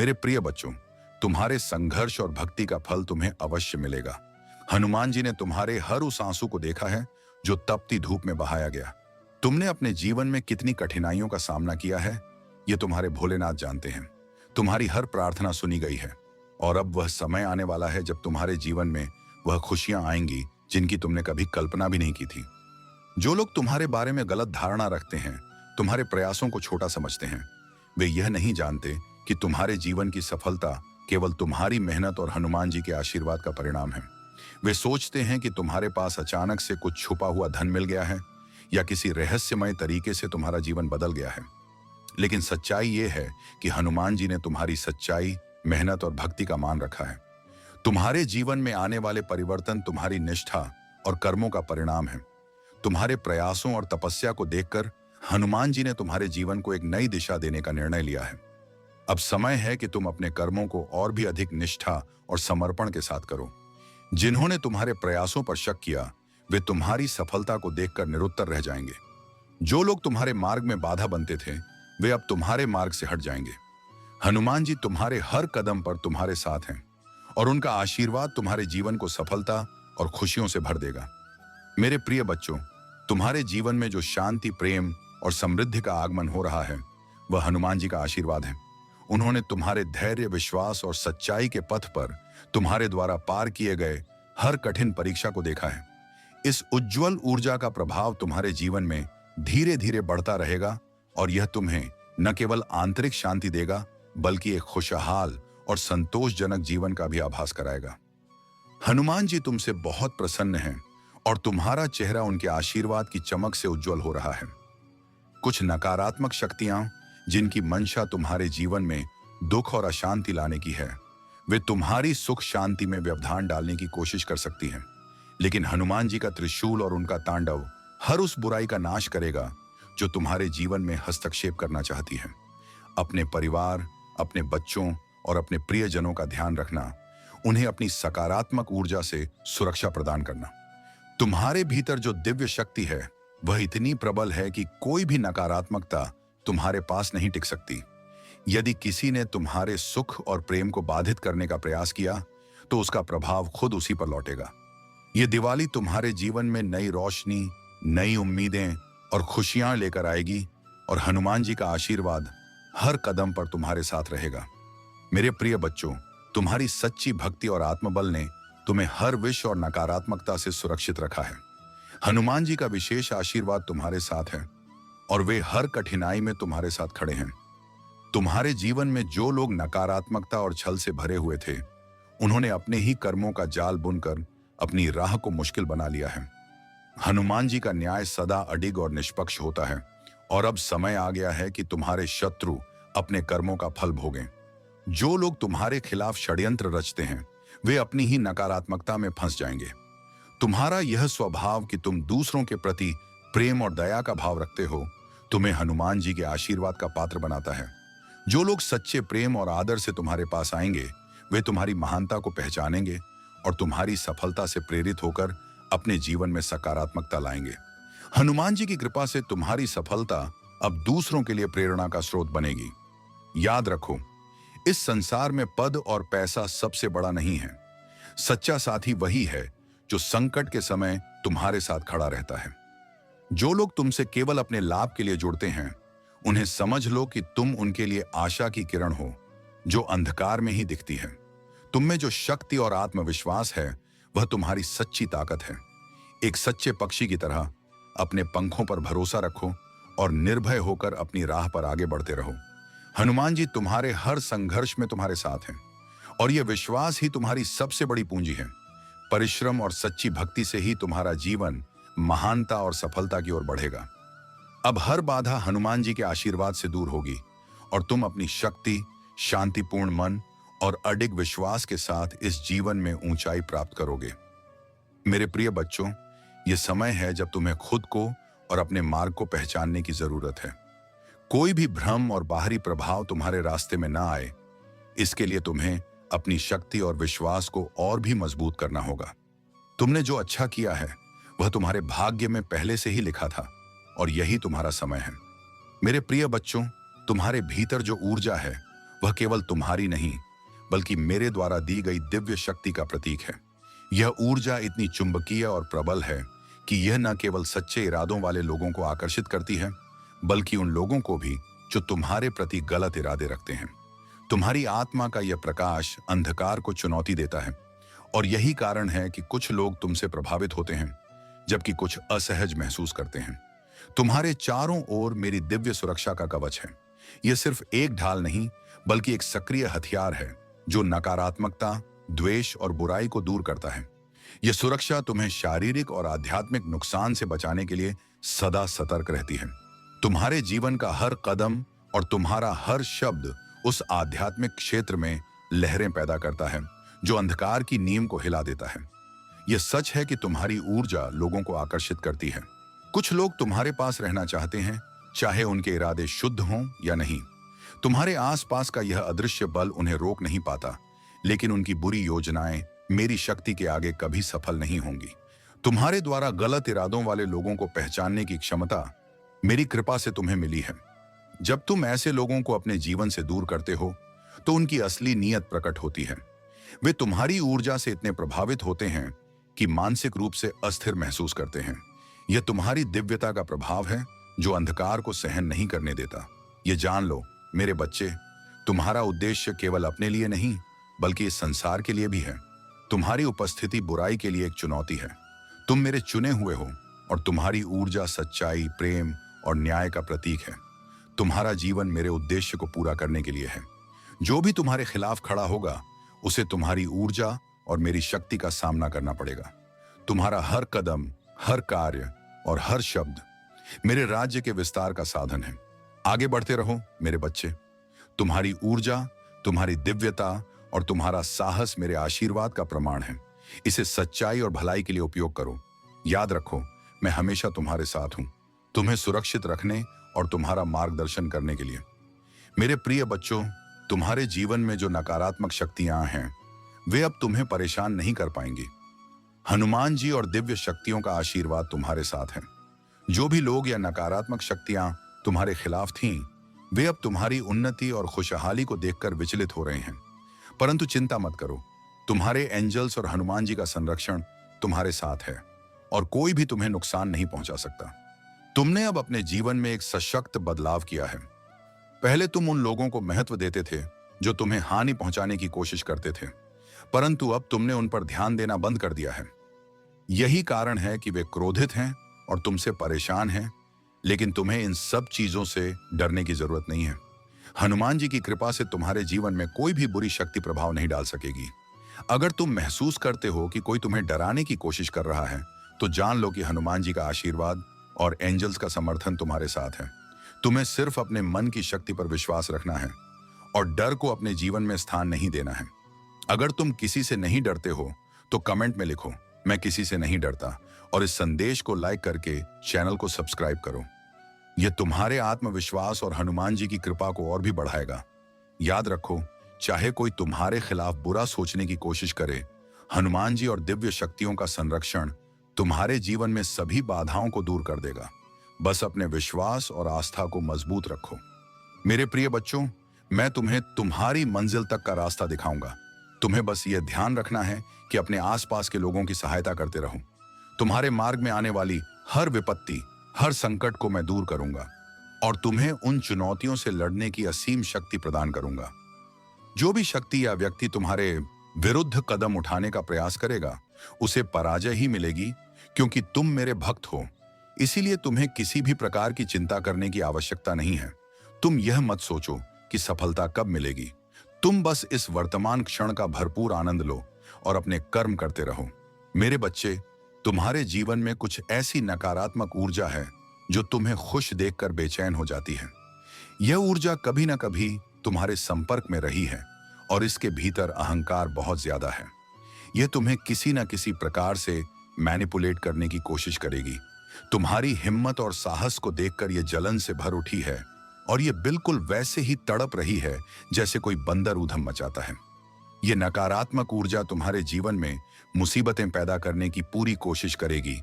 मेरे प्रिय बच्चों, तुम्हारे संघर्ष और भक्ति का फल तुम्हें अवश्य मिलेगा। हनुमान जी ने तुम्हारे हर उस आंसू को देखा है जो तपती धूप में बहाया गया। तुमने अपने जीवन में कितनी कठिनाइयों का सामना किया है, ये तुम्हारे भोलेनाथ जानते हैं। तुम्हारी हर प्रार्थना सुनी गई है और अब वह समय आने वाला है जब तुम्हारे जीवन में वह खुशियां आएंगी जिनकी तुमने कभी कल्पना भी नहीं की थी। जो लोग तुम्हारे बारे में गलत धारणा रखते हैं, तुम्हारे प्रयासों को छोटा समझते हैं, वे यह नहीं जानते कि तुम्हारे जीवन की सफलता केवल तुम्हारी मेहनत और हनुमान जी के आशीर्वाद का परिणाम है। वे सोचते हैं कि तुम्हारे पास अचानक से कुछ छुपा हुआ धन मिल गया है या किसी रहस्यमय तरीके से तुम्हारा जीवन बदल गया है। लेकिन सच्चाई यह है कि हनुमान जी ने तुम्हारी सच्चाई, मेहनत और भक्ति का मान रखा है। तुम्हारे जीवन में आने वाले परिवर्तन तुम्हारी निष्ठा और कर्मों का परिणाम है। तुम्हारे प्रयासों और तपस्या को देखकर हनुमान जी ने तुम्हारे जीवन को एक नई दिशा देने का निर्णय लिया है। अब समय है कि तुम अपने कर्मों को और भी अधिक निष्ठा और समर्पण के साथ करो। जिन्होंने तुम्हारे प्रयासों पर शक किया, वे तुम्हारी सफलता को देखकर निरुत्तर रह जाएंगे। जो लोग तुम्हारे मार्ग में बाधा बनते थे, वे अब तुम्हारे मार्ग से हट जाएंगे। हनुमान जी तुम्हारे हर कदम पर तुम्हारे साथ हैं और उनका आशीर्वाद तुम्हारे जीवन को सफलता और खुशियों से भर देगा। मेरे प्रिय बच्चों, तुम्हारे जीवन में जो शांति, प्रेम और समृद्धि का आगमन हो रहा है, वह हनुमान जी का आशीर्वाद है। उन्होंने तुम्हारे धैर्य, विश्वास और सच्चाई के पथ पर तुम्हारे द्वारा पार किए गए हर कठिन परीक्षा को देखा है। इस उज्जवल ऊर्जा का प्रभाव तुम्हारे जीवन में धीरे धीरे बढ़ता रहेगा और यह तुम्हें न केवल आंतरिक शांति देगा, बल्कि एक खुशहाल और संतोषजनक जीवन का भी आभास कराएगा। हनुमान जी तुमसे बहुत प्रसन्न हैं और तुम्हारा चेहरा उनके आशीर्वाद की चमक से उज्जवल हो रहा है। कुछ नकारात्मक शक्तियां जिनकी मंशा तुम्हारे जीवन में दुख और अशांति लाने की है, वे तुम्हारी सुख शांति में व्यवधान डालने की कोशिश कर सकती हैं। लेकिन हनुमान जी का त्रिशूल और उनका तांडव हर उस बुराई का नाश करेगा जो तुम्हारे जीवन में हस्तक्षेप करना चाहती है। अपने परिवार, अपने बच्चों और अपने प्रियजनों का ध्यान रखना, उन्हें अपनी सकारात्मक ऊर्जा से सुरक्षा प्रदान करना। तुम्हारे भीतर जो दिव्य शक्ति है, वह इतनी प्रबल है कि कोई भी नकारात्मकता तुम्हारे पास नहीं टिक सकती। यदि किसी ने तुम्हारे सुख और प्रेम को बाधित करने का प्रयास किया, तो उसका प्रभाव खुद उसी पर लौटेगा। ये दिवाली तुम्हारे जीवन में नई रोशनी, नई उम्मीदें और खुशियां लेकर आएगी और हनुमान जी का आशीर्वाद हर कदम पर तुम्हारे साथ रहेगा। मेरे प्रिय बच्चों, तुम्हारी सच्ची भक्ति और आत्मबल ने तुम्हें हर विष और नकारात्मकता से सुरक्षित रखा है। हनुमान जी का विशेष आशीर्वाद तुम्हारे साथ है और वे हर कठिनाई में तुम्हारे साथ खड़े हैं। तुम्हारे जीवन में जो लोग नकारात्मकता और छल से भरे हुए थे, उन्होंने अपने ही कर्मों का जाल बुनकर अपनी राह को मुश्किल बना लिया है। हनुमान जी का न्याय सदा अडिग और निष्पक्ष होता है और अब समय आ गया है कि तुम्हारे शत्रु अपने कर्मों का फल भोगें। जो लोग तुम्हारे खिलाफ षड्यंत्र रचते हैं, वे अपनी ही नकारात्मकता में फंस जाएंगे। तुम्हारा यह स्वभाव कि तुम दूसरों के प्रति प्रेम और दया का भाव रखते हो, तुम्हें हनुमान जी के आशीर्वाद का पात्र बनाता है। जो लोग सच्चे प्रेम और आदर से तुम्हारे पास आएंगे, वे तुम्हारी महानता को पहचानेंगे और तुम्हारी सफलता से प्रेरित होकर अपने जीवन में सकारात्मकता लाएंगे। हनुमान जी की कृपा से तुम्हारी सफलता अब दूसरों के लिए प्रेरणा का स्रोत बनेगी। याद रखो, इस संसार में पद और पैसा सबसे बड़ा नहीं है। सच्चा साथी वही है जो संकट के समय तुम्हारे साथ खड़ा रहता है। जो लोग तुमसे केवल अपने लाभ के लिए जुड़ते हैं, उन्हें समझ लो कि तुम उनके लिए आशा की किरण हो जो अंधकार में ही दिखती है। तुम में जो शक्ति और आत्मविश्वास है, वह तुम्हारी सच्ची ताकत है। एक सच्चे पक्षी की तरह अपने पंखों पर भरोसा रखो और निर्भय होकर अपनी राह पर आगे बढ़ते रहो। हनुमान जी तुम्हारे हर संघर्ष में तुम्हारे साथ हैं और यह विश्वास ही तुम्हारी सबसे बड़ी पूंजी है। परिश्रम और सच्ची भक्ति से ही तुम्हारा जीवन महानता और सफलता की ओर बढ़ेगा। अब हर बाधा हनुमान जी के आशीर्वाद से दूर होगी और तुम अपनी शक्ति, शांतिपूर्ण मन और अडिग विश्वास के साथ इस जीवन में ऊंचाई प्राप्त करोगे। मेरे प्रिय बच्चों, यह समय है जब तुम्हें खुद को और अपने मार्ग को पहचानने की जरूरत है। कोई भी भ्रम और बाहरी प्रभाव तुम्हारे रास्ते में ना आए, इसके लिए तुम्हें अपनी शक्ति और विश्वास को और भी मजबूत करना होगा। तुमने जो अच्छा किया है, वह तुम्हारे भाग्य में पहले से ही लिखा था और यही तुम्हारा समय है। मेरे प्रिय बच्चों, तुम्हारे भीतर जो ऊर्जा है, वह केवल तुम्हारी नहीं बल्कि मेरे द्वारा दी गई दिव्य शक्ति का प्रतीक है। यह ऊर्जा इतनी चुंबकीय और प्रबल है कि यह न केवल सच्चे इरादों वाले लोगों को आकर्षित करती है बल्कि उन लोगों को भी जो तुम्हारे प्रति गलत इरादे रखते हैं। तुम्हारी आत्मा का यह प्रकाश अंधकार को चुनौती देता है और यही कारण है कि कुछ लोग तुमसे प्रभावित होते हैं जबकि कुछ असहज महसूस करते हैं। तुम्हारे चारों ओर मेरी दिव्य सुरक्षा का कवच है। यह सिर्फ एक ढाल नहीं बल्कि एक सक्रिय हथियार है जो नकारात्मकता, द्वेष और बुराई को दूर करता है। यह सुरक्षा तुम्हें शारीरिक और आध्यात्मिक नुकसान से बचाने के लिए सदा सतर्क रहती है। तुम्हारे जीवन का हर कदम और तुम्हारा हर शब्द उस आध्यात्मिक क्षेत्र में लहरें पैदा करता है जो अंधकार की नींव को हिला देता है। यह सच है कि तुम्हारी ऊर्जा लोगों को आकर्षित करती है। कुछ लोग तुम्हारे पास रहना चाहते हैं, चाहे उनके इरादे शुद्ध हों या नहीं। तुम्हारे आसपास का यह अदृश्य बल उन्हें रोक नहीं पाता, लेकिन उनकी बुरी योजनाएं मेरी शक्ति के आगे कभी सफल नहीं होंगी। तुम्हारे द्वारा गलत इरादों वाले लोगों को पहचानने की क्षमता मेरी कृपा से तुम्हें मिली है। जब तुम ऐसे लोगों को अपने जीवन से दूर करते हो तो उनकी असली नीयत प्रकट होती है। वे तुम्हारी ऊर्जा से इतने प्रभावित होते हैं कि मानसिक रूप से अस्थिर महसूस करते हैं। यह तुम्हारी दिव्यता का प्रभाव है जो अंधकार को सहन नहीं करने देता। ये जान लो मेरे बच्चे, तुम्हारा उद्देश्य केवल अपने लिए नहीं बल्कि इस संसार के लिए भी है। तुम्हारी उपस्थिति बुराई के लिए एक चुनौती है। तुम मेरे चुने हुए हो और तुम्हारी ऊर्जा सच्चाई, प्रेम और न्याय का प्रतीक है। तुम्हारा जीवन मेरे उद्देश्य को पूरा करने के लिए है। जो भी तुम्हारे खिलाफ खड़ा होगा उसे तुम्हारी ऊर्जा और मेरी शक्ति का सामना करना पड़ेगा। तुम्हारा हर कदम, हर कार्य और हर शब्द मेरे राज्य के विस्तार का साधन है। आगे बढ़ते रहो मेरे बच्चे। तुम्हारी ऊर्जा, तुम्हारी दिव्यता और तुम्हारा साहस मेरे आशीर्वाद का प्रमाण है। इसे सच्चाई और भलाई के लिए उपयोग करो। याद रखो, मैं हमेशा तुम्हारे साथ हूं, तुम्हें सुरक्षित रखने और तुम्हारा मार्गदर्शन करने के लिए। मेरे प्रिय बच्चों, तुम्हारे जीवन में जो नकारात्मक शक्तियां हैं वे अब तुम्हें परेशान नहीं कर पाएंगी। हनुमान जी और दिव्य शक्तियों का आशीर्वाद तुम्हारे साथ है। जो भी लोग या नकारात्मक शक्तियां तुम्हारे खिलाफ थीं, वे अब तुम्हारी उन्नति और खुशहाली को देखकर विचलित हो रहे हैं। परंतु चिंता मत करो, तुम्हारे एंजल्स और हनुमान जी का संरक्षण तुम्हारे साथ है और कोई भी तुम्हें नुकसान नहीं पहुंचा सकता। तुमने अब अपने जीवन में एक सशक्त बदलाव किया है। पहले तुम उन लोगों को महत्व देते थे जो तुम्हें हानि पहुंचाने की कोशिश करते थे, परंतु अब तुमने उन पर ध्यान देना बंद कर दिया है। यही कारण है कि वे क्रोधित हैं और तुमसे परेशान हैं, लेकिन तुम्हें इन सब चीजों से डरने की जरूरत नहीं है। हनुमान जी की कृपा से तुम्हारे जीवन में कोई भी बुरी शक्ति प्रभाव नहीं डाल सकेगी। अगर तुम महसूस करते हो कि कोई तुम्हें डराने की कोशिश कर रहा है, तो जान लो कि हनुमान जी का आशीर्वाद और एंजल्स का समर्थन तुम्हारे साथ है। तुम्हें सिर्फ अपने मन की शक्ति पर विश्वास रखना है और डर को अपने जीवन में स्थान नहीं देना है। अगर तुम किसी से नहीं डरते हो तो कमेंट में लिखो, मैं किसी से नहीं डरता, और इस संदेश को लाइक करके चैनल को सब्सक्राइब करो। यह तुम्हारे आत्मविश्वास और हनुमान जी की कृपा को और भी बढ़ाएगा। याद रखो, चाहे कोई तुम्हारे खिलाफ बुरा सोचने की कोशिश करे, हनुमान जी और दिव्य शक्तियों का संरक्षण तुम्हारे जीवन में सभी बाधाओं को दूर कर देगा। बस अपने विश्वास और आस्था को मजबूत रखो। मेरे प्रिय बच्चों, मैं तुम्हें तुम्हारी मंजिल तक का रास्ता दिखाऊंगा। तुम्हें बस यह ध्यान रखना है कि अपने आसपास के लोगों की सहायता करते रहो। तुम्हारे मार्ग में आने वाली हर विपत्ति, हर संकट को मैं दूर करूंगा और तुम्हें उन चुनौतियों से लड़ने की असीम शक्ति प्रदान करूंगा। जो भी शक्ति या व्यक्ति तुम्हारे विरुद्ध कदम उठाने का प्रयास करेगा, उसे पराजय ही मिलेगी, क्योंकि तुम मेरे भक्त हो। इसीलिए तुम्हें किसी भी प्रकार की चिंता करने की आवश्यकता नहीं है। तुम यह मत सोचो कि सफलता कब मिलेगी। तुम बस इस वर्तमान क्षण का भरपूर आनंद लो और अपने कर्म करते रहो। मेरे बच्चे, तुम्हारे जीवन में कुछ ऐसी नकारात्मक ऊर्जा है जो तुम्हें खुश देखकर बेचैन हो जाती है। यह ऊर्जा कभी ना कभी तुम्हारे संपर्क में रही है और इसके भीतर अहंकार बहुत ज्यादा है। यह तुम्हें किसी न किसी प्रकार से मैनिपुलेट करने की कोशिश करेगी। तुम्हारी हिम्मत और साहस को देखकर यह जलन से भर उठी है और यह बिल्कुल वैसे ही तड़प रही है जैसे कोई बंदर ऊधम मचाता है। यह नकारात्मक ऊर्जा तुम्हारे जीवन में मुसीबतें पैदा करने की पूरी कोशिश करेगी,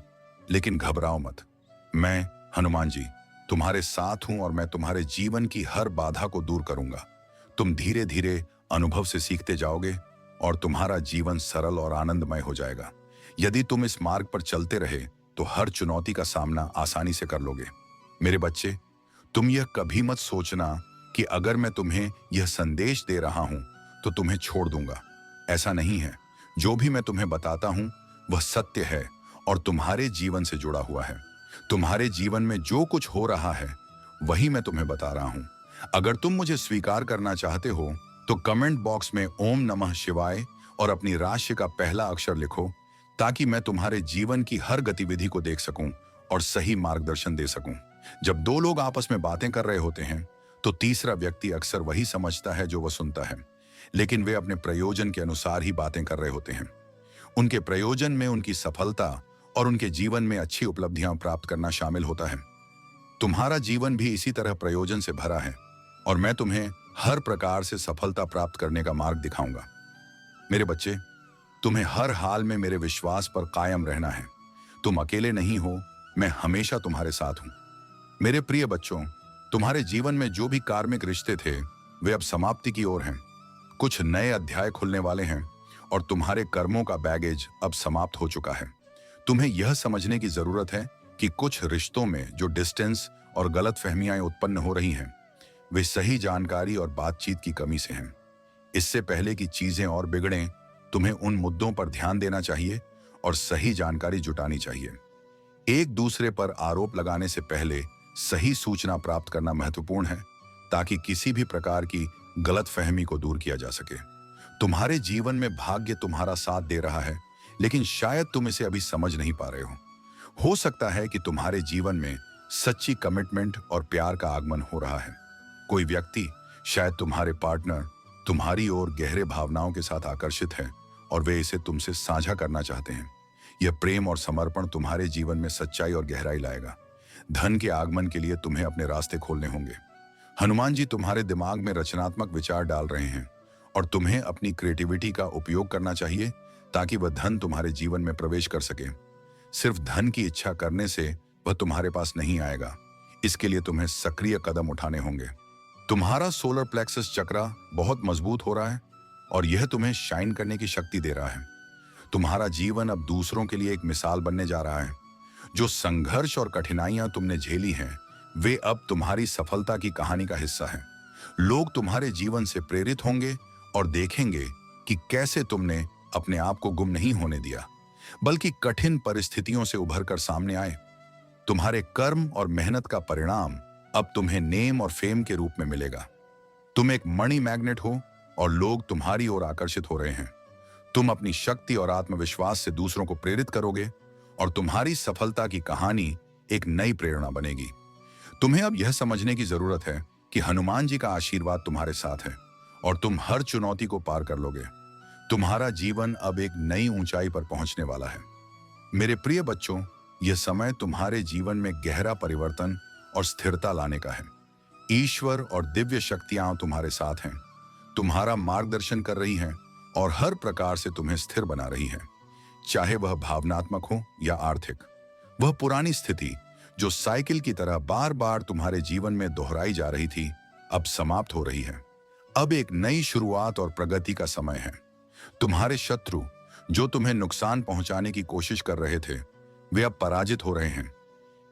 लेकिन घबराओ मत। मैं हनुमान जी तुम्हारे साथ हूं और मैं तुम्हारे जीवन की हर बाधा को दूर करूंगा। तुम धीरे धीरे अनुभव से सीखते जाओगे और तुम्हारा जीवन सरल और आनंदमय हो जाएगा। यदि तुम इस मार्ग पर चलते रहे तो हर चुनौती का सामना आसानी से कर लोगे। मेरे बच्चे, तुम यह कभी मत सोचना कि अगर मैं तुम्हें यह संदेश दे रहा हूं तो तुम्हें छोड़ दूंगा। ऐसा नहीं है। जो भी मैं तुम्हें बताता हूं वह सत्य है और तुम्हारे जीवन से जुड़ा हुआ है। तुम्हारे जीवन में जो कुछ हो रहा है वही मैं तुम्हें बता रहा हूं। अगर तुम मुझे स्वीकार करना चाहते हो तो कमेंट बॉक्स में ओम नमः शिवाय और अपनी राशि का पहला अक्षर लिखो, ताकि मैं तुम्हारे जीवन की हर गतिविधि को देख सकूं और सही मार्गदर्शन दे सकूं। जब दो लोग आपस में बातें कर रहे होते हैं तो तीसरा व्यक्ति अक्सर वही समझता है जो वह सुनता है, लेकिन वे अपने प्रयोजन के अनुसार ही बातें कर रहे होते हैं। उनके प्रयोजन में उनकी सफलता और उनके जीवन में अच्छी उपलब्धियां प्राप्त करना शामिल होता है। तुम्हारा जीवन भी इसी तरह प्रयोजन से भरा है और मैं तुम्हें हर प्रकार से सफलता प्राप्त करने का मार्ग दिखाऊंगा। मेरे बच्चे, तुम्हें हर हाल में मेरे विश्वास पर कायम रहना है। तुम अकेले नहीं हो, मैं हमेशा तुम्हारे साथ हूं। मेरे प्रिय बच्चों, तुम्हारे जीवन में जो भी कार्मिक रिश्ते थे वे अब समाप्ति की ओर हैं। कुछ नए अध्याय खुलने वाले हैं और तुम्हारे कर्मों का बैगेज अब समाप्त हो चुका है। तुम्हें यह समझने की जरूरत है कि कुछ रिश्तों में जो डिस्टेंस और गलतफहमियां उत्पन्न हो रही हैं वे सही जानकारी और बातचीत की कमी से हैं। इससे पहले कि चीजें और बिगड़ें, तुम्हें उन मुद्दों पर ध्यान देना चाहिए और सही जानकारी जुटानी चाहिए। एक दूसरे पर आरोप लगाने से पहले सही सूचना प्राप्त करना महत्वपूर्ण है, ताकि किसी भी प्रकार की गलतफहमी को दूर किया जा सके। तुम्हारे जीवन में भाग्य तुम्हारा साथ दे रहा है, लेकिन शायद तुम इसे अभी समझ नहीं पा रहे हो सकता है कि तुम्हारे जीवन में सच्ची कमिटमेंट और प्यार का आगमन हो रहा है। कोई व्यक्ति, शायद तुम्हारे पार्टनर, तुम्हारी ओर गहरे भावनाओं के साथ आकर्षित है और वे इसे तुमसे साझा करना चाहते हैं। यह प्रेम और समर्पण तुम्हारे जीवन में सच्चाई और गहराई लाएगा। धन के आगमन के लिए तुम्हें अपने रास्ते खोलने होंगे। हनुमान जी तुम्हारे दिमाग में रचनात्मक विचार डाल रहे हैं और तुम्हें अपनी क्रिएटिविटी का उपयोग करना चाहिए ताकि वह धन तुम्हारे जीवन में प्रवेश कर सके। सिर्फ धन की इच्छा करने से वह तुम्हारे पास नहीं आएगा। इसके लिए तुम्हें सक्रिय कदम उठाने होंगे। तुम्हारा सोलर प्लेक्सस चक्र बहुत मजबूत हो रहा है और यह तुम्हें शाइन करने की शक्ति दे रहा है। तुम्हारा जीवन अब दूसरों के लिए एक मिसाल बनने जा रहा है। जो संघर्ष और कठिनाइयां तुमने झेली हैं वे अब तुम्हारी सफलता की कहानी का हिस्सा हैं। लोग तुम्हारे जीवन से प्रेरित होंगे और देखेंगे कि कैसे तुमने अपने आप को गुम नहीं होने दिया, बल्कि कठिन परिस्थितियों से उभरकर सामने आए। तुम्हारे कर्म और मेहनत का परिणाम अब तुम्हें नेम और फेम के रूप में मिलेगा। तुम एक मनी मैग्नेट हो और लोग तुम्हारी ओर आकर्षित हो रहे हैं। तुम अपनी शक्ति और आत्मविश्वास से दूसरों को प्रेरित करोगे और तुम्हारी सफलता की कहानी एक नई प्रेरणा बनेगी। तुम्हें अब यह समझने की जरूरत है कि हनुमान जी का आशीर्वाद तुम्हारे साथ है और तुम हर चुनौती को पार कर लोगे। तुम्हारा जीवन अब एक नई ऊंचाई पर पहुंचने वाला है। मेरे प्रिय बच्चों, यह समय तुम्हारे जीवन में गहरा परिवर्तन और स्थिरता लाने का है। ईश्वर और दिव्य शक्तियां तुम्हारे साथ हैं, तुम्हारा मार्गदर्शन कर रही हैं और हर प्रकार से तुम्हें स्थिर बना रही हैं। चाहे वह भावनात्मक हो या आर्थिक, वह पुरानी स्थिति जो साइकिल की तरह बार बार तुम्हारे जीवन में दोहराई जा रही थी अब समाप्त हो रही है। अब एक नई शुरुआत और प्रगति का समय है। तुम्हारे शत्रु जो तुम्हें नुकसान पहुंचाने की कोशिश कर रहे थे वे अब पराजित हो रहे हैं।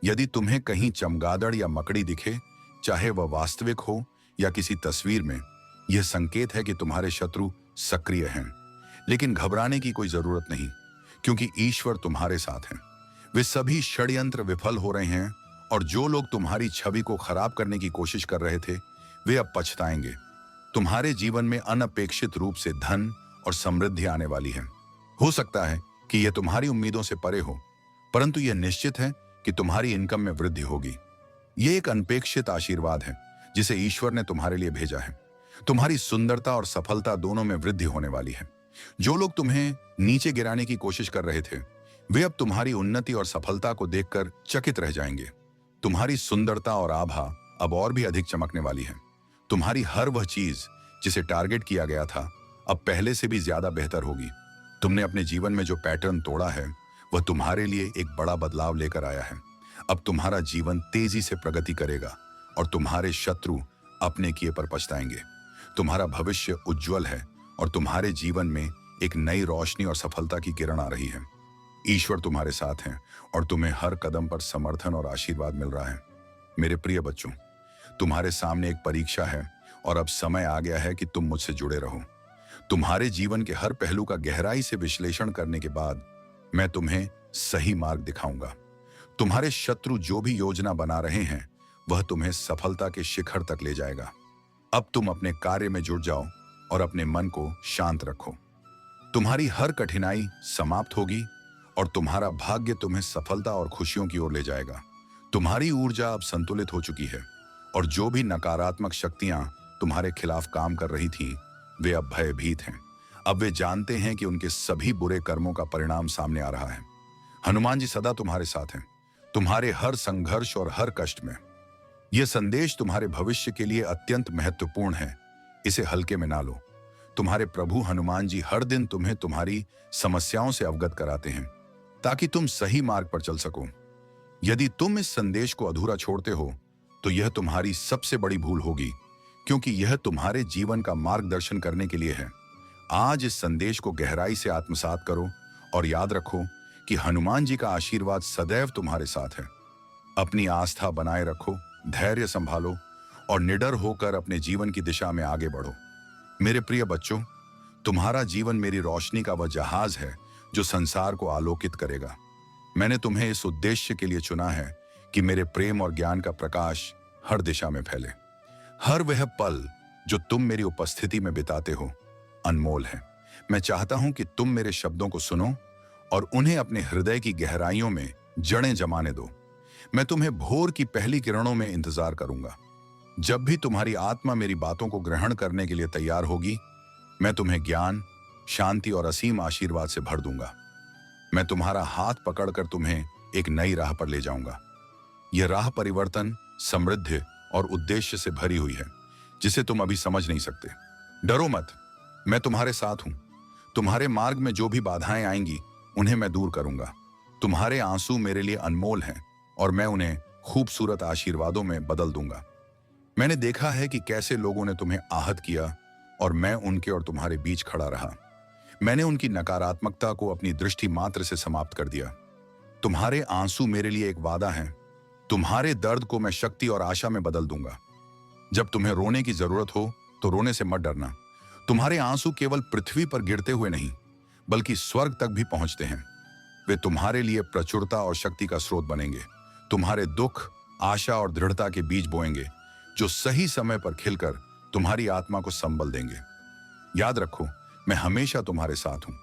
यदि तुम्हें कहीं चमगादड़ या मकड़ी दिखे, चाहे वह वास्तविक हो या किसी तस्वीर में, यह संकेत है कि तुम्हारे शत्रु सक्रिय हैं। लेकिन घबराने की कोई जरूरत नहीं, क्योंकि ईश्वर तुम्हारे साथ हैं। वे सभी षड्यंत्र विफल हो रहे हैं और जो लोग तुम्हारी छवि को खराब करने की कोशिश कर रहे थे वे अब पछताएंगे। तुम्हारे जीवन में अनपेक्षित रूप से धन और समृद्धि आने वाली है। हो सकता है कि यह तुम्हारी उम्मीदों से परे हो, परंतु यह निश्चित है कि तुम्हारी इनकम में वृद्धि होगी। यह एक अनपेक्षित आशीर्वाद है जिसे ईश्वर ने तुम्हारे लिए भेजा है। तुम्हारी सुंदरता और सफलता दोनों में वृद्धि होने वाली है। जो लोग तुम्हें नीचे गिराने की कोशिश कर रहे थे वे अब तुम्हारी उन्नति और सफलता को देखकर चकित रह जाएंगे। तुम्हारी सुंदरता और आभा अब और भी अधिक चमकने वाली है। तुम्हारी हर वह चीज जिसे टारगेट किया गया था अब पहले से भी ज्यादा बेहतर होगी। तुमने अपने जीवन में जो पैटर्न तोड़ा है वह तुम्हारे लिए एक बड़ा बदलाव लेकर आया है। अब तुम्हारा जीवन तेजी से प्रगति करेगा और तुम्हारे शत्रु अपने किए पर पछताएंगे। तुम्हारा भविष्य उज्जवल है और तुम्हारे जीवन में एक नई रोशनी और सफलता की किरण आ रही है। ईश्वर तुम्हारे साथ है और तुम्हें हर कदम पर समर्थन और आशीर्वाद मिल रहा है। मेरे प्रिय बच्चों, तुम्हारे सामने एक परीक्षा है और अब समय आ गया है कि तुम मुझसे जुड़े रहो। तुम्हारे जीवन के हर पहलू का गहराई से विश्लेषण करने के बाद मैं तुम्हें सही मार्ग दिखाऊंगा। तुम्हारे शत्रु जो भी योजना बना रहे हैं वह तुम्हें सफलता के शिखर तक ले जाएगा। अब तुम अपने कार्य में जुट जाओ और अपने मन को शांत रखो। तुम्हारी हर कठिनाई समाप्त होगी और तुम्हारा भाग्य तुम्हें सफलता और खुशियों की ओर ले जाएगा। तुम्हारी ऊर्जा अब संतुलित हो चुकी है और जो भी नकारात्मक शक्तियां तुम्हारे खिलाफ काम कर रही थी वे अब भयभीत हैं। अब वे जानते हैं कि उनके सभी बुरे कर्मों का परिणाम सामने आ रहा है। हनुमान जी सदा तुम्हारे साथ हैं, तुम्हारे हर संघर्ष और हर कष्ट में। यह संदेश तुम्हारे भविष्य के लिए अत्यंत महत्वपूर्ण है, इसे हल्के में ना लो। तुम्हारे प्रभु हनुमान जी हर दिन तुम्हें तुम्हारी समस्याओं से अवगत कराते हैं ताकि तुम सही मार्ग पर चल सको। यदि तुम इस संदेश को अधूरा छोड़ते हो तो यह तुम्हारी सबसे बड़ी भूल होगी, क्योंकि यह तुम्हारे जीवन का मार्गदर्शन करने के लिए है। आज इस संदेश को गहराई से आत्मसात करो और याद रखो कि हनुमान जी का आशीर्वाद सदैव तुम्हारे साथ है। अपनी आस्था बनाए रखो, धैर्य संभालो और निडर होकर अपने जीवन की दिशा में आगे बढ़ो। मेरे प्रिय बच्चों, तुम्हारा जीवन मेरी रोशनी का वह जहाज है जो संसार को आलोकित करेगा। मैंने तुम्हें इस उद्देश्य के लिए चुना है कि मेरे प्रेम और ज्ञान का प्रकाश हर दिशा में फैले। हर वह पल जो तुम मेरी उपस्थिति में बिताते हो अनमोल है। मैं चाहता हूं कि तुम मेरे शब्दों को सुनो और उन्हें अपने हृदय की गहराइयों में जड़ें जमाने दो। मैं तुम्हें भोर की पहली किरणों में इंतजार करूंगा। जब भी तुम्हारी आत्मा मेरी बातों को ग्रहण करने के लिए तैयार होगी, मैं तुम्हें ज्ञान, शांति और असीम आशीर्वाद से भर दूंगा। मैं तुम्हारा हाथ पकड़कर तुम्हें एक नई राह पर ले जाऊंगा। यह राह परिवर्तन, समृद्धि और उद्देश्य से भरी हुई है, जिसे तुम अभी समझ नहीं सकते। डरो मत, मैं तुम्हारे साथ हूं। तुम्हारे मार्ग में जो भी बाधाएं आएंगी उन्हें मैं दूर करूंगा। तुम्हारे आंसू मेरे लिए अनमोल हैं और मैं उन्हें खूबसूरत आशीर्वादों में बदल दूंगा। मैंने देखा है कि कैसे लोगों ने तुम्हें आहत किया और मैं उनके और तुम्हारे बीच खड़ा रहा। मैंने उनकी नकारात्मकता को अपनी दृष्टि मात्र से समाप्त कर दिया। तुम्हारे आंसू मेरे लिए एक वादा है। तुम्हारे दर्द को मैं शक्ति और आशा में बदल दूंगा। जब तुम्हें रोने की जरूरत हो तो रोने से मत डरना। तुम्हारे आंसू केवल पृथ्वी पर गिरते हुए नहीं बल्कि स्वर्ग तक भी पहुंचते हैं। वे तुम्हारे लिए प्रचुरता और शक्ति का स्रोत बनेंगे। तुम्हारे दुख, आशा और दृढ़ता के बीज बोएंगे जो सही समय पर खिलकर तुम्हारी आत्मा को संबल देंगे। याद रखो, मैं हमेशा तुम्हारे साथ हूं।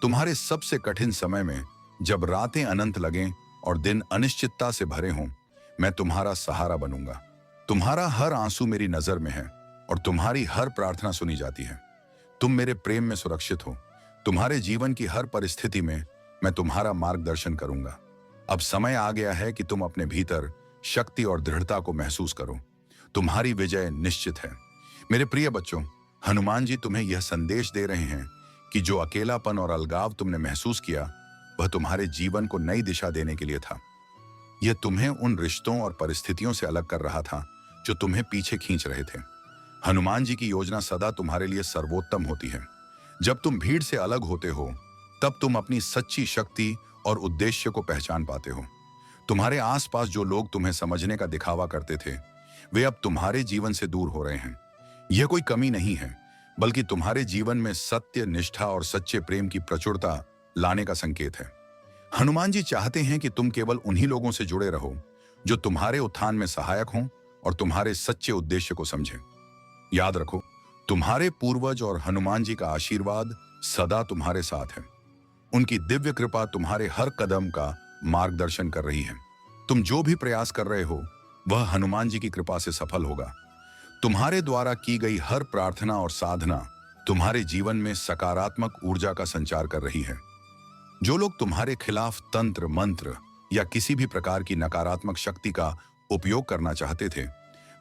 तुम्हारे सबसे कठिन समय में, जब रातें अनंत लगें और दिन अनिश्चितता से भरे हों, मैं तुम्हारा सहारा बनूंगा। तुम्हारा हर आंसू मेरी नजर में है और तुम्हारी हर प्रार्थना सुनी जाती है। तुम मेरे प्रेम में सुरक्षित हो। तुम्हारे जीवन की हर परिस्थिति में मैं तुम्हारा मार्गदर्शन करूंगा। अब समय आ गया है कि तुम अपने भीतर शक्ति और दृढ़ता को महसूस करो। तुम्हारी विजय निश्चित है। मेरे प्रिय बच्चों, हनुमान जी तुम्हें यह संदेश दे रहे हैं कि जो अकेलापन और अलगाव तुमने महसूस किया वह तुम्हारे जीवन को नई दिशा देने के लिए था। यह तुम्हें उन रिश्तों और परिस्थितियों से अलग कर रहा था जो तुम्हें पीछे खींच रहे थे। हनुमान जी की योजना सदा तुम्हारे लिए सर्वोत्तम होती है। जब तुम भीड़ से अलग होते हो तब तुम अपनी सच्ची शक्ति और उद्देश्य को पहचान पाते हो। तुम्हारे आसपास जो लोग तुम्हें समझने का दिखावा करते थे वे अब तुम्हारे जीवन से दूर हो रहे हैं। यह कोई कमी नहीं है बल्कि तुम्हारे जीवन में सत्य, निष्ठा और सच्चे प्रेम की प्रचुरता लाने का संकेत है। हनुमान जी चाहते हैं कि तुम केवल उन्हीं लोगों से जुड़े रहो जो तुम्हारे उत्थान में सहायक हों और तुम्हारे सच्चे उद्देश्य को समझें। याद रखो, तुम्हारे पूर्वज और हनुमान जी का आशीर्वाद सदा तुम्हारे साथ है। उनकी दिव्य कृपा तुम्हारे हर कदम का मार्गदर्शन कर रही है। तुम जो भी प्रयास कर रहे हो वह हनुमान जी की कृपा से सफल होगा। तुम्हारे द्वारा की गई हर प्रार्थना और साधना तुम्हारे जीवन में सकारात्मक ऊर्जा का संचार कर रही है। जो लोग तुम्हारे खिलाफ तंत्र, मंत्र या किसी भी प्रकार की नकारात्मक शक्ति का उपयोग करना चाहते थे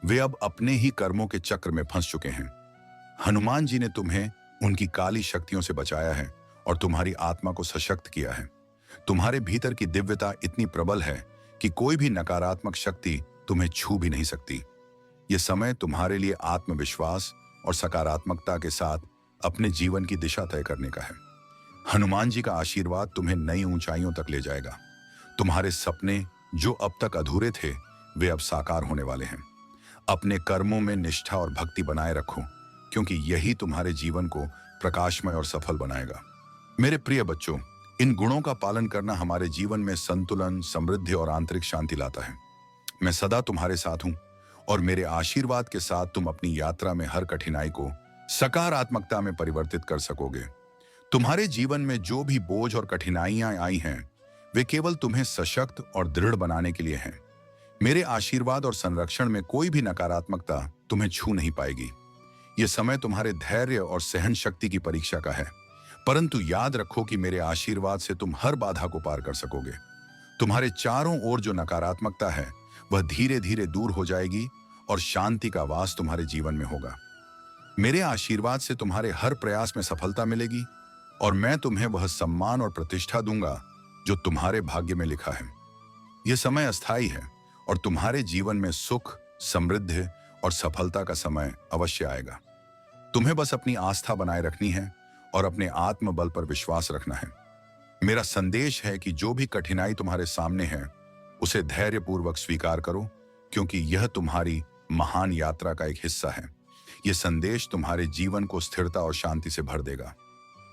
वे अब अपने ही कर्मों के चक्र में फंस चुके हैं। हनुमान जी ने तुम्हें उनकी काली शक्तियों से बचाया है और तुम्हारी आत्मा को सशक्त किया है। तुम्हारे भीतर की दिव्यता इतनी प्रबल है कि कोई भी नकारात्मक शक्ति तुम्हें छू भी नहीं सकती। यह समय तुम्हारे लिए आत्मविश्वास और सकारात्मकता के साथ अपने जीवन की दिशा तय करने का है। हनुमान जी का आशीर्वाद तुम्हें नई ऊंचाइयों तक ले जाएगा। तुम्हारे सपने जो अब तक अधूरे थे, वे अब साकार होने वाले हैं। अपने कर्मों में निष्ठा और भक्ति बनाए रखो, क्योंकि यही तुम्हारे जीवन को प्रकाशमय और सफल बनाएगा। मेरे प्रिय बच्चों, इन गुणों का पालन करना हमारे जीवन में संतुलन, समृद्धि और आंतरिक शांति लाता है। मैं सदा तुम्हारे साथ हूं और मेरे आशीर्वाद के साथ तुम अपनी यात्रा में हर कठिनाई को सकारात्मकता में परिवर्तित कर सकोगे। तुम्हारे जीवन में जो भी बोझ और कठिनाइयां आई हैं, वे केवल तुम्हें सशक्त और दृढ़ बनाने के लिए हैं। मेरे आशीर्वाद और संरक्षण में कोई भी नकारात्मकता तुम्हें छू नहीं पाएगी। यह समय तुम्हारे धैर्य और सहन शक्ति की परीक्षा का है, परंतु याद रखो कि मेरे आशीर्वाद से तुम हर बाधा को पार कर सकोगे। तुम्हारे चारों ओर जो नकारात्मकता है, वह धीरे धीरे दूर हो जाएगी और शांति का वास तुम्हारे जीवन में होगा। मेरे आशीर्वाद से तुम्हारे हर प्रयास में सफलता मिलेगी और मैं तुम्हें वह सम्मान और प्रतिष्ठा दूंगा जो तुम्हारे भाग्य में लिखा है। यह समय अस्थायी है और तुम्हारे जीवन में सुख, समृद्धि और सफलता का समय अवश्य आएगा। तुम्हें बस अपनी आस्था बनाए रखनी है और अपने आत्मबल पर विश्वास रखना है। मेरा संदेश है कि जो भी कठिनाई तुम्हारे सामने है, उसे धैर्यपूर्वक स्वीकार करो, क्योंकि यह तुम्हारी महान यात्रा का एक हिस्सा है। यह संदेश तुम्हारे जीवन को स्थिरता और शांति से भर देगा।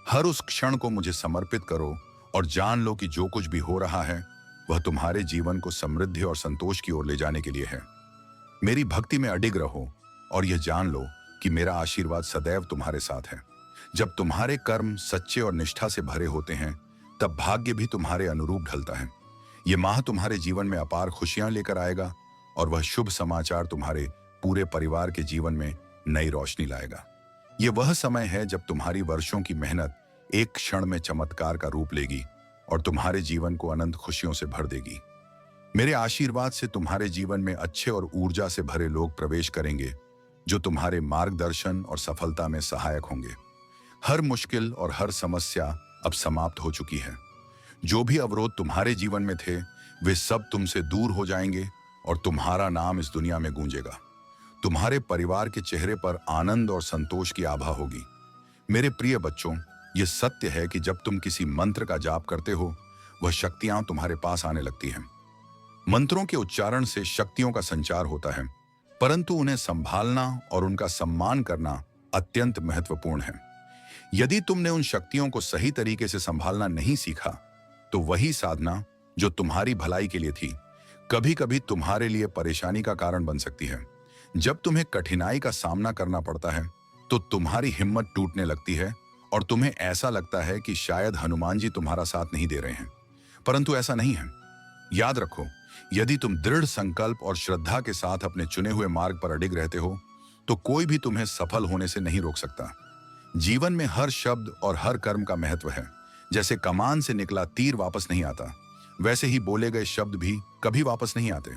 हर उस क्षण को मुझे समर्पित करो और जान लो कि जो कुछ भी हो रहा है, वह तुम्हारे जीवन को समृद्धि और संतोष की ओर ले जाने के लिए है। मेरी भक्ति में अडिग रहो और यह जान लो कि मेरा आशीर्वाद सदैव तुम्हारे साथ है। जब तुम्हारे कर्म सच्चे और निष्ठा से भरे होते हैं, तब भाग्य भी तुम्हारे अनुरूप ढलता है। यह माह तुम्हारे जीवन में अपार खुशियां लेकर आएगा और वह शुभ समाचार तुम्हारे पूरे परिवार के जीवन में नई रोशनी लाएगा। यह वह समय है जब तुम्हारी वर्षों की मेहनत एक क्षण में चमत्कार का रूप लेगी और तुम्हारे जीवन को अनंत खुशियों से भर देगी। मेरे आशीर्वाद से तुम्हारे जीवन में अच्छे और ऊर्जा से भरे लोग प्रवेश करेंगे, जो तुम्हारे मार्गदर्शन और सफलता में सहायक होंगे। हर मुश्किल और हर समस्या अब समाप्त हो चुकी है। जो भी अवरोध तुम्हारे जीवन में थे, वे सब तुमसे दूर हो जाएंगे और तुम्हारा नाम इस दुनिया में गूंजेगा। तुम्हारे परिवार के चेहरे पर आनंद और संतोष की आभा होगी। मेरे प्रिय बच्चों, यह सत्य है कि जब तुम किसी मंत्र का जाप करते हो, वह शक्तियां तुम्हारे पास आने लगती हैं। मंत्रों के उच्चारण से शक्तियों का संचार होता है, परंतु उन्हें संभालना और उनका सम्मान करना अत्यंत महत्वपूर्ण है। यदि तुमने उन शक्तियों को सही तरीके से संभालना नहीं सीखा, तो वही साधना जो तुम्हारी भलाई के लिए थी, कभी कभी तुम्हारे लिए परेशानी का कारण बन सकती है। जब तुम्हें कठिनाई का सामना करना पड़ता है, तो तुम्हारी हिम्मत टूटने लगती है और तुम्हें ऐसा लगता है कि शायद हनुमान जी तुम्हारा साथ नहीं दे रहे हैं, परंतु ऐसा नहीं है। याद रखो, यदि तुम दृढ़ संकल्प और श्रद्धा के साथ अपने चुने हुए मार्ग पर अडिग रहते हो, तो कोई भी तुम्हें सफल होने से नहीं रोक सकता। जीवन में हर शब्द और हर कर्म का महत्व है। जैसे कमान से निकला तीर वापस नहीं आता, वैसे ही बोले गए शब्द भी कभी वापस नहीं आते।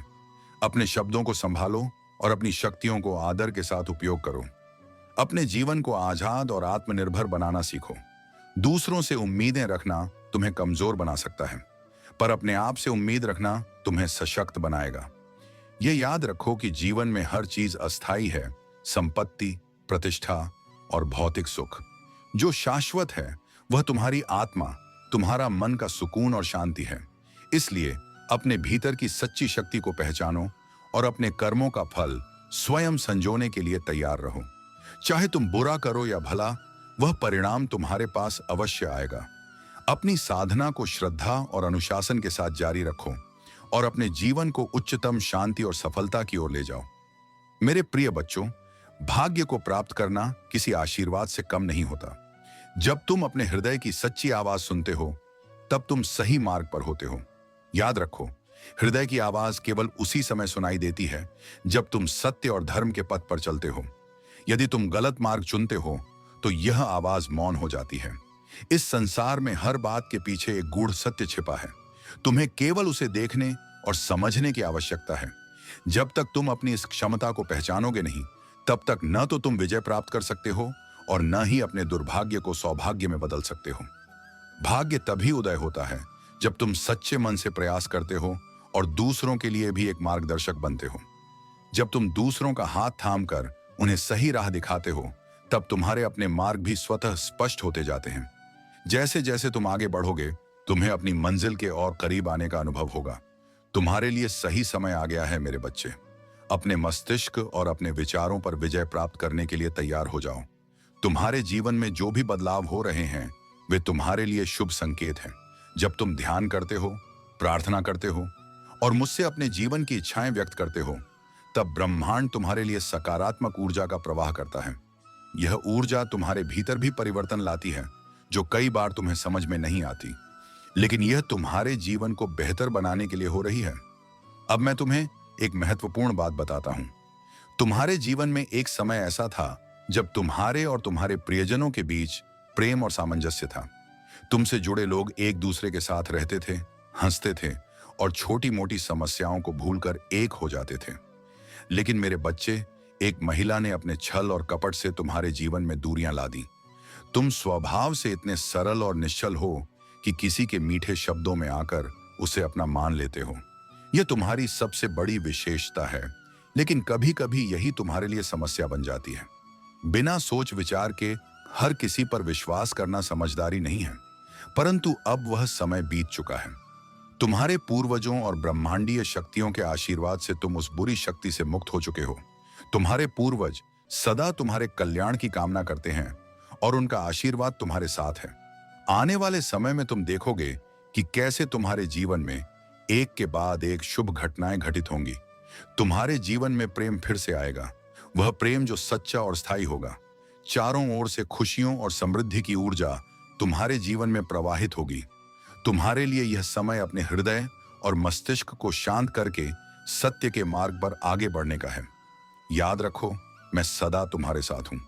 अपने शब्दों को संभालो और अपनी शक्तियों को आदर के साथ उपयोग करो। अपने जीवन को आजाद और आत्मनिर्भर बनाना सीखो। दूसरों से उम्मीदें रखना तुम्हें कमजोर बना सकता है, पर अपने आप से उम्मीद रखना तुम्हें सशक्त बनाएगा। यह याद रखो कि जीवन में हर चीज अस्थायी है। संपत्ति, प्रतिष्ठा और भौतिक सुख। जो शाश्वत है वह तुम्हारी आत्मा, तुम्हारा मन का सुकून और शांति है। इसलिए अपने भीतर की सच्ची शक्ति को पहचानो और अपने कर्मों का फल स्वयं संजोने के लिए तैयार रहो। चाहे तुम बुरा करो या भला, वह परिणाम तुम्हारे पास अवश्य आएगा। अपनी साधना को श्रद्धा और अनुशासन के साथ जारी रखो और अपने जीवन को उच्चतम शांति और सफलता की ओर ले जाओ। मेरे प्रिय बच्चों, भाग्य को प्राप्त करना किसी आशीर्वाद से कम नहीं होता। जब तुम अपने हृदय की सच्ची आवाज सुनते हो, तब तुम सही मार्ग पर होते हो। याद रखो, हृदय की आवाज केवल उसी समय सुनाई देती है जब तुम सत्य और धर्म के पथ पर चलते हो। यदि तुम गलत मार्ग चुनते हो, तो यह आवाज मौन हो जाती है। इस संसार में हर बात के पीछे एक गूढ़ सत्य छिपा है। तुम्हें केवल उसे देखने और समझने की आवश्यकता है। जब तक तुम अपनी इस क्षमता को पहचानोगे नहीं, तब तक न तो तुम विजय प्राप्त कर सकते हो और न ही अपने दुर्भाग्य को सौभाग्य में बदल सकते हो। भाग्य तभी उदय होता है जब तुम सच्चे मन से प्रयास करते हो और दूसरों के लिए भी एक मार्गदर्शक बनते हो। जब तुम दूसरों का हाथ थामकर उन्हें सही राह दिखाते हो, तब तुम्हारे अपने मार्ग भी स्वतः स्पष्ट होते जाते हैं। जैसे जैसे तुम आगे बढ़ोगे, तुम्हें अपनी मंजिल के और करीब आने का अनुभव होगा। तुम्हारे लिए सही समय आ गया है मेरे बच्चे। अपने मस्तिष्क और अपने विचारों पर विजय प्राप्त करने के लिए तैयार हो जाओ। तुम्हारे जीवन में जो भी बदलाव हो रहे हैं, वे तुम्हारे लिए शुभ संकेत हैं। जब तुम ध्यान करते हो, प्रार्थना करते हो और मुझसे अपने जीवन की इच्छाएं व्यक्त करते हो, तब ब्रह्मांड तुम्हारे लिए सकारात्मक ऊर्जा का प्रवाह करता है। यह ऊर्जा तुम्हारे भीतर भी परिवर्तन लाती है, जो कई बार तुम्हें समझ में नहीं आती, लेकिन यह तुम्हारे जीवन को बेहतर बनाने के लिए हो रही है। अब मैं तुम्हें एक महत्वपूर्ण बात बताता हूं। तुम्हारे जीवन में एक समय ऐसा था जब तुम्हारे और तुम्हारे प्रियजनों के बीच प्रेम और सामंजस्य था। तुमसे जुड़े लोग एक दूसरे के साथ रहते थे, हंसते थे और छोटी मोटी समस्याओं को भूलकर एक हो जाते थे। लेकिन मेरे बच्चे, एक महिला ने अपने छल और कपट से तुम्हारे जीवन में दूरियां ला दी। तुम स्वभाव से इतने सरल और निश्चल हो कि किसी के मीठे शब्दों में आकर उसे अपना मान लेते हो। यह तुम्हारी सबसे बड़ी विशेषता है, लेकिन कभी कभी यही तुम्हारे लिए समस्या बन जाती है। बिना सोच विचार के हर किसी पर विश्वास करना समझदारी नहीं है, परंतु अब वह समय बीत चुका है। तुम्हारे पूर्वजों और ब्रह्मांडीय शक्तियों के आशीर्वाद से तुम उस बुरी शक्ति से मुक्त हो चुके हो। तुम्हारे पूर्वज सदा तुम्हारे कल्याण की कामना करते हैं और उनका आशीर्वाद तुम्हारे साथ है। आने वाले समय में तुम देखोगे कि कैसे तुम्हारे जीवन में एक के बाद एक शुभ घटनाएं घटित होंगी। तुम्हारे जीवन में प्रेम फिर से आएगा, वह प्रेम जो सच्चा और स्थायी होगा। चारों ओर से खुशियों और समृद्धि की ऊर्जा तुम्हारे जीवन में प्रवाहित होगी। तुम्हारे लिए यह समय अपने हृदय और मस्तिष्क को शांत करके सत्य के मार्ग पर आगे बढ़ने का है। याद रखो, मैं सदा तुम्हारे साथ हूं।